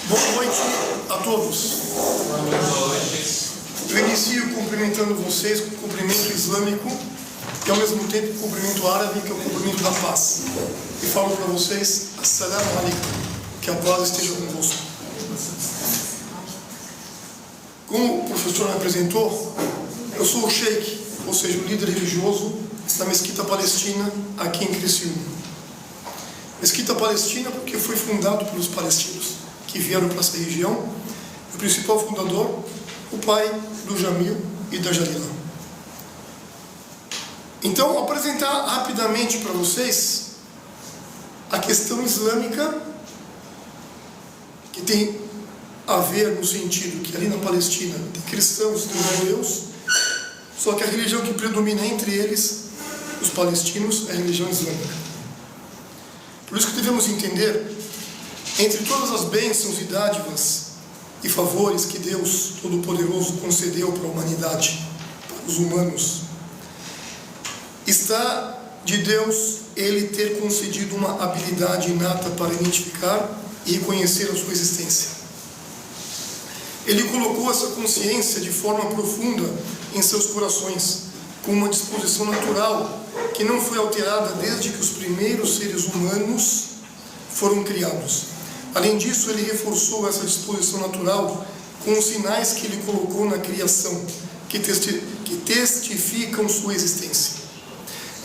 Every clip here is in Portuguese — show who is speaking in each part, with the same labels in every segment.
Speaker 1: Boa noite a todos. Eu inicio cumprimentando vocês com o cumprimento islâmico e ao mesmo tempo o cumprimento árabe, que é o cumprimento da paz. E falo para vocês, Assalamu alaikum, que a paz esteja convosco. Como o professor me apresentou, eu sou o sheikh, ou seja, o líder religioso da Mesquita Palestina aqui em Criciúma. Mesquita Palestina porque foi fundado pelos palestinos que vieram para essa região. O principal fundador, o pai do Jamil e da Jalila. Então, apresentar rapidamente para vocês a questão islâmica, que tem a ver no sentido que ali na Palestina tem cristãos e tem judeus, só que a religião que predomina entre eles, os palestinos, é a religião islâmica. Por isso que devemos entender, entre todas as bênçãos e dádivas e favores que Deus Todo-Poderoso concedeu para a humanidade, para os humanos, está de Deus Ele ter concedido uma habilidade inata para identificar e reconhecer a sua existência. Ele colocou essa consciência de forma profunda em seus corações, com uma disposição natural que não foi alterada desde que os primeiros seres humanos foram criados. Além disso, ele reforçou essa disposição natural com os sinais que ele colocou na criação, que testificam sua existência.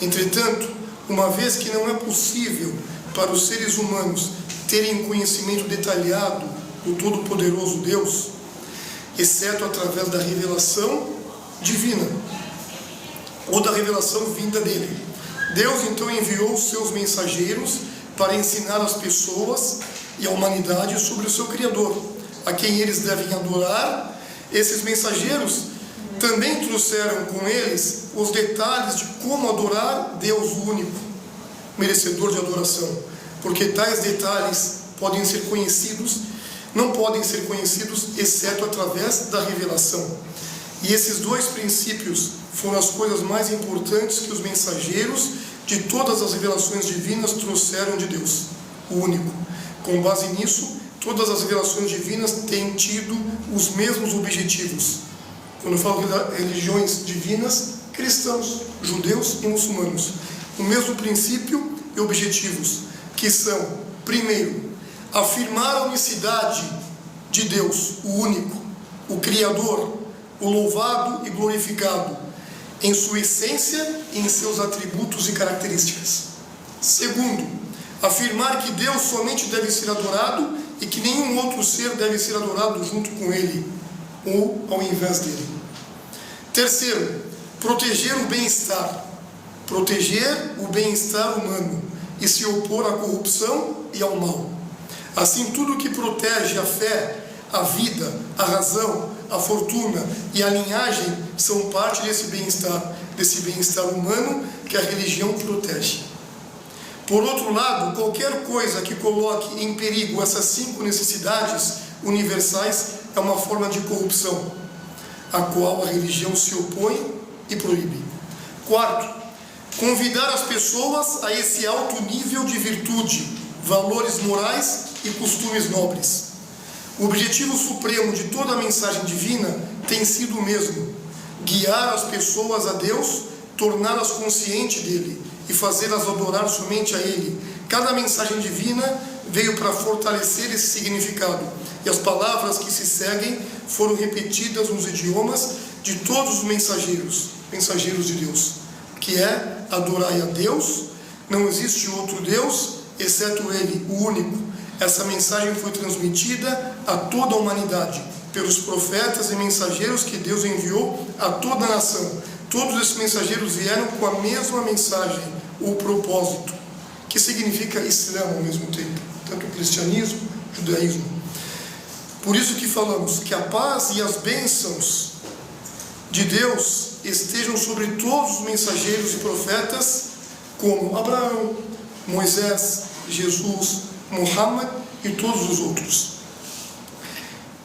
Speaker 1: Entretanto, uma vez que não é possível para os seres humanos terem conhecimento detalhado do Todo-Poderoso Deus, exceto através da revelação divina, ou da revelação vinda dele, Deus então enviou os seus mensageiros para ensinar as pessoas e a humanidade sobre o seu Criador, a quem eles devem adorar. Esses mensageiros também trouxeram com eles os detalhes de como adorar Deus único, merecedor de adoração, porque tais detalhes não podem ser conhecidos exceto através da revelação. E esses dois princípios foram as coisas mais importantes que os mensageiros de todas as revelações divinas trouxeram de Deus, o único. Com base nisso, todas as revelações divinas têm tido os mesmos objetivos. Quando eu falo de religiões divinas, cristãos, judeus e muçulmanos, o mesmo princípio e objetivos, que são, primeiro, afirmar a unicidade de Deus, o único, o Criador, o louvado e glorificado, em sua essência e em seus atributos e características. Segundo, afirmar que Deus somente deve ser adorado e que nenhum outro ser deve ser adorado junto com Ele, ou ao invés dele. Terceiro, proteger o bem-estar humano e se opor à corrupção e ao mal. Assim, tudo que protege a fé, a vida, a razão, a fortuna e a linhagem são parte desse bem-estar humano que a religião protege. Por outro lado, qualquer coisa que coloque em perigo essas 5 necessidades universais é uma forma de corrupção, a qual a religião se opõe e proíbe. Quarto, convidar as pessoas a esse alto nível de virtude, valores morais e costumes nobres. O objetivo supremo de toda a mensagem divina tem sido o mesmo: guiar as pessoas a Deus, torná-las conscientes dele e fazê-las adorar somente a Ele. Cada mensagem divina veio para fortalecer esse significado, e as palavras que se seguem foram repetidas nos idiomas de todos os mensageiros de Deus, que é: adorai a Deus, não existe outro Deus exceto Ele, o único. Essa mensagem foi transmitida a toda a humanidade, pelos profetas e mensageiros que Deus enviou a toda a nação. Todos esses mensageiros vieram com a mesma mensagem, o propósito, que significa Islã ao mesmo tempo, tanto cristianismo, judaísmo. Por isso que falamos que a paz e as bênçãos de Deus estejam sobre todos os mensageiros e profetas, como Abraão, Moisés, Jesus, Muhammad e todos os outros.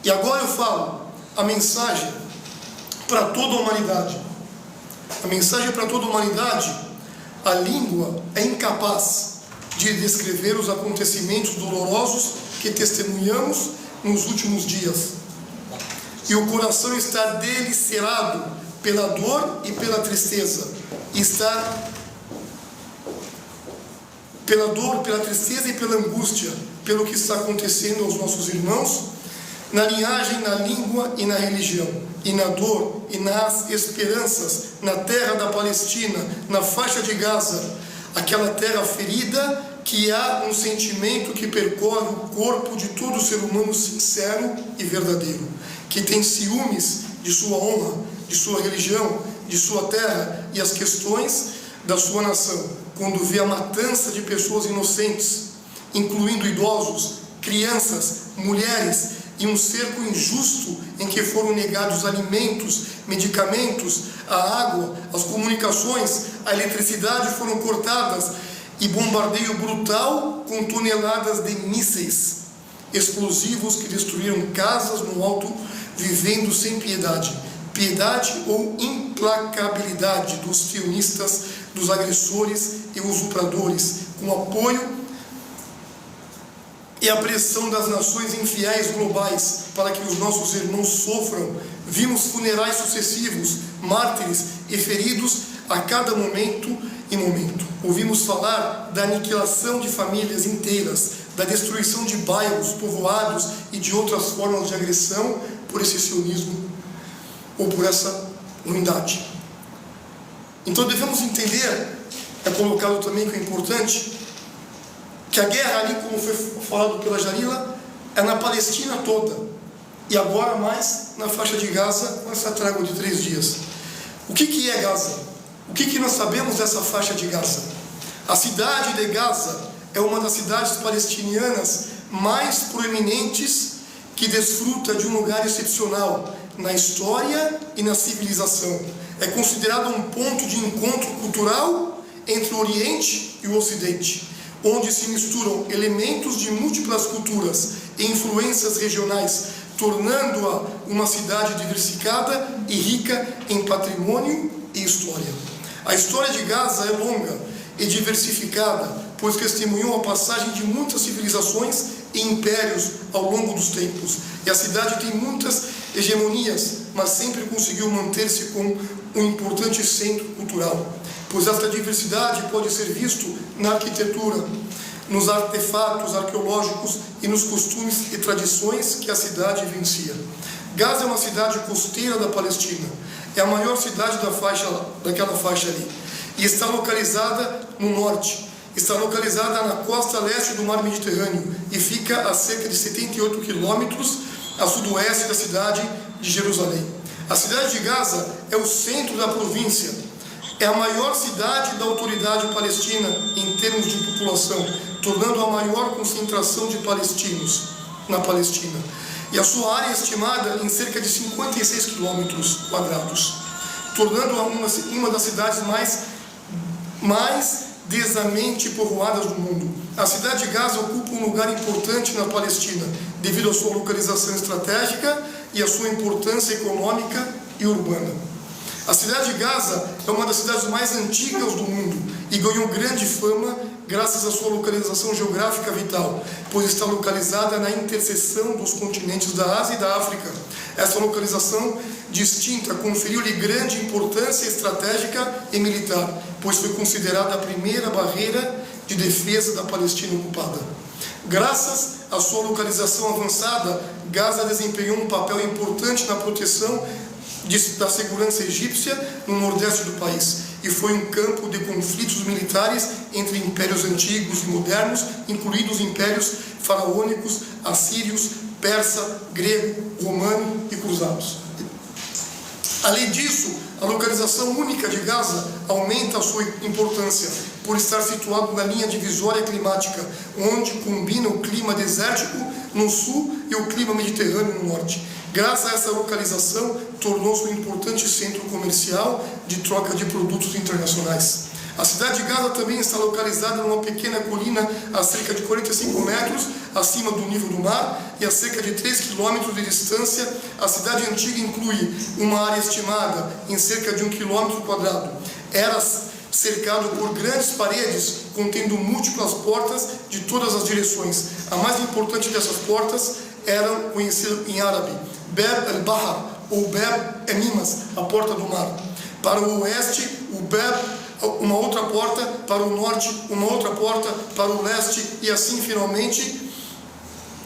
Speaker 1: E agora eu falo a mensagem para toda a humanidade. A mensagem para toda a humanidade: a língua é incapaz de descrever os acontecimentos dolorosos que testemunhamos nos últimos dias. E o coração está deliciado pela dor e pela tristeza. Está pela dor, pela tristeza e pela angústia, pelo que está acontecendo aos nossos irmãos, na linhagem, na língua e na religião, e na dor e nas esperanças, na terra da Palestina, na faixa de Gaza, aquela terra ferida, que há um sentimento que percorre o corpo de todo ser humano sincero e verdadeiro, que tem ciúmes de sua honra, de sua religião, de sua terra e as questões da sua nação, quando vê a matança de pessoas inocentes, incluindo idosos, crianças, mulheres, e um cerco injusto em que foram negados alimentos, medicamentos, a água, as comunicações, a eletricidade foram cortadas, e bombardeio brutal com toneladas de mísseis explosivos que destruíram casas no alto, vivendo sem piedade ou implacabilidade dos sionistas, dos agressores e usurpadores, com apoio e a pressão das nações infiéis globais para que os nossos irmãos sofram. Vimos funerais sucessivos, mártires e feridos a cada momento e momento. Ouvimos falar da aniquilação de famílias inteiras, da destruição de bairros, povoados e de outras formas de agressão por esse sionismo ou por essa ruindade. Então devemos entender, é colocado também que é importante, que a guerra ali, como foi falado pela Jarila, é na Palestina toda, e agora mais na faixa de Gaza, com essa trégua de 3 dias. O que é Gaza? O que nós sabemos dessa faixa de Gaza? A cidade de Gaza é uma das cidades palestinianas mais proeminentes, que desfruta de um lugar excepcional na história e na civilização. É considerado um ponto de encontro cultural entre o Oriente e o Ocidente, onde se misturam elementos de múltiplas culturas e influências regionais, tornando-a uma cidade diversificada e rica em patrimônio e história. A história de Gaza é longa e diversificada, pois testemunhou a passagem de muitas civilizações e impérios ao longo dos tempos. E a cidade tem muitas hegemonias, mas sempre conseguiu manter-se como um importante centro cultural, pois esta diversidade pode ser visto na arquitetura, nos artefatos arqueológicos e nos costumes e tradições que a cidade vivencia. Gaza é uma cidade costeira da Palestina, é a maior cidade daquela faixa ali, e está localizada no norte, está localizada na costa leste do mar Mediterrâneo e fica a cerca de 78 quilômetros a sudoeste da cidade de Jerusalém. A cidade de Gaza é o centro da província, é a maior cidade da autoridade palestina em termos de população, tornando a maior concentração de palestinos na Palestina. E a sua área é estimada em cerca de 56 quilômetros quadrados, tornando-a uma das cidades mais densamente povoadas do mundo. A cidade de Gaza ocupa um lugar importante na Palestina, devido à sua localização estratégica e à sua importância econômica e urbana. A cidade de Gaza é uma das cidades mais antigas do mundo e ganhou grande fama graças à sua localização geográfica vital, pois está localizada na interseção dos continentes da Ásia e da África. Essa localização distinta conferiu-lhe grande importância estratégica e militar, pois foi considerada a primeira barreira de defesa da Palestina ocupada. Graças à sua localização avançada, Gaza desempenhou um papel importante na proteção da segurança egípcia no nordeste do país, e foi um campo de conflitos militares entre impérios antigos e modernos, incluindo os impérios faraônicos, assírios, persa, grego, romano e cruzados. Além disso, a localização única de Gaza aumenta a sua importância por estar situado na linha divisória climática, onde combina o clima desértico no sul e o clima mediterrâneo no norte. Graças a essa localização, tornou-se um importante centro comercial de troca de produtos internacionais. A cidade de Gaza também está localizada numa pequena colina a cerca de 45 metros acima do nível do mar e a cerca de 3 quilômetros de distância. A cidade antiga inclui uma área estimada em cerca de 1 quilômetro quadrado. Era cercado por grandes paredes contendo múltiplas portas de todas as direções. A mais importante dessas portas era conhecida em árabe, Bab al-Bahar, ou Bab Emimas, a porta do mar. Para o oeste, o Bab, uma outra porta, para o norte, uma outra porta, para o leste, e assim finalmente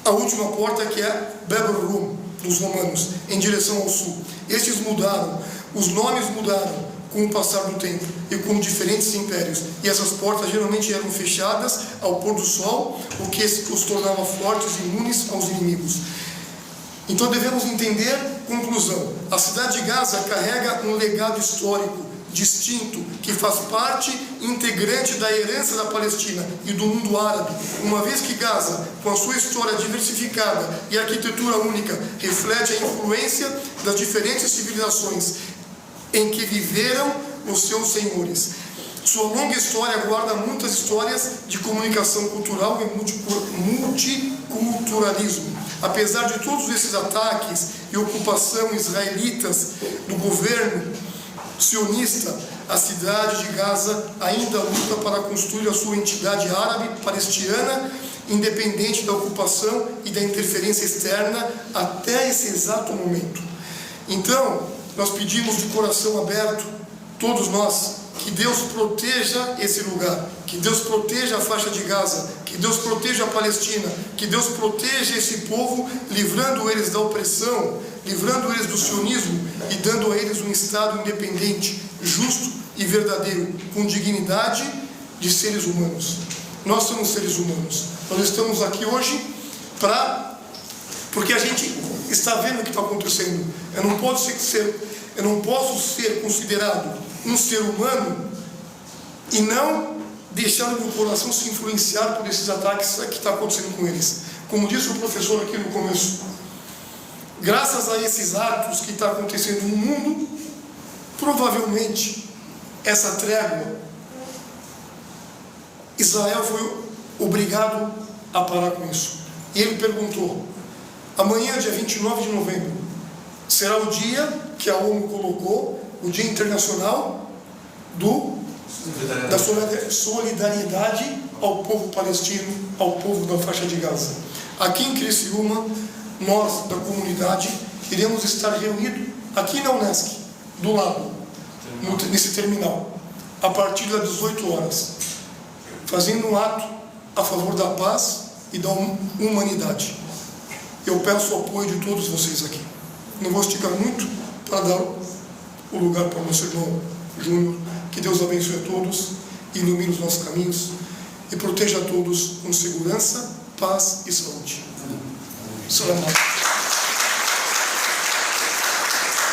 Speaker 1: a última porta, que é Bab al-Rum, dos romanos, em direção ao sul. Estes mudaram, os nomes mudaram com o passar do tempo e com diferentes impérios, e essas portas geralmente eram fechadas ao pôr do sol, o que os tornava fortes e imunes aos inimigos. Então devemos entender, conclusão, a cidade de Gaza carrega um legado histórico distinto, que faz parte integrante da herança da Palestina e do mundo árabe, uma vez que Gaza, com a sua história diversificada e arquitetura única, reflete a influência das diferentes civilizações em que viveram os seus senhores. Sua longa história guarda muitas histórias de comunicação cultural e multiculturalismo. Apesar de todos esses ataques e ocupação israelitas do governo sionista, a cidade de Gaza ainda luta para construir a sua entidade árabe palestina, independente da ocupação e da interferência externa até esse exato momento. Então, nós pedimos de coração aberto, todos nós, que Deus proteja esse lugar, que Deus proteja a faixa de Gaza, que Deus proteja a Palestina, que Deus proteja esse povo, livrando eles da opressão, livrando eles do sionismo e dando a eles um Estado independente, justo e verdadeiro, com dignidade de seres humanos. Nós somos seres humanos. Nós estamos aqui hoje porque a gente está vendo o que está acontecendo. Eu não posso ser considerado um ser humano e não deixar o meu coração se influenciar por esses ataques que está acontecendo com eles. Como disse o professor aqui no começo, graças a esses atos que está acontecendo no mundo, provavelmente essa trégua, Israel foi obrigado a parar com isso. E ele perguntou: amanhã, dia 29 de novembro, será o dia que a ONU colocou, o Dia Internacional da solidariedade ao povo palestino, ao povo da faixa de Gaza. Aqui em Criciúma, nós da comunidade iremos estar reunidos aqui na Unesc, do lado, nesse terminal, a partir das 18 horas, fazendo um ato a favor da paz e da humanidade. Eu peço o apoio de todos vocês aqui. Não vou esticar muito para dar o lugar para o nosso irmão Júnior. Que Deus abençoe a todos, ilumine os nossos caminhos e proteja a todos com segurança, paz e saúde. Salam.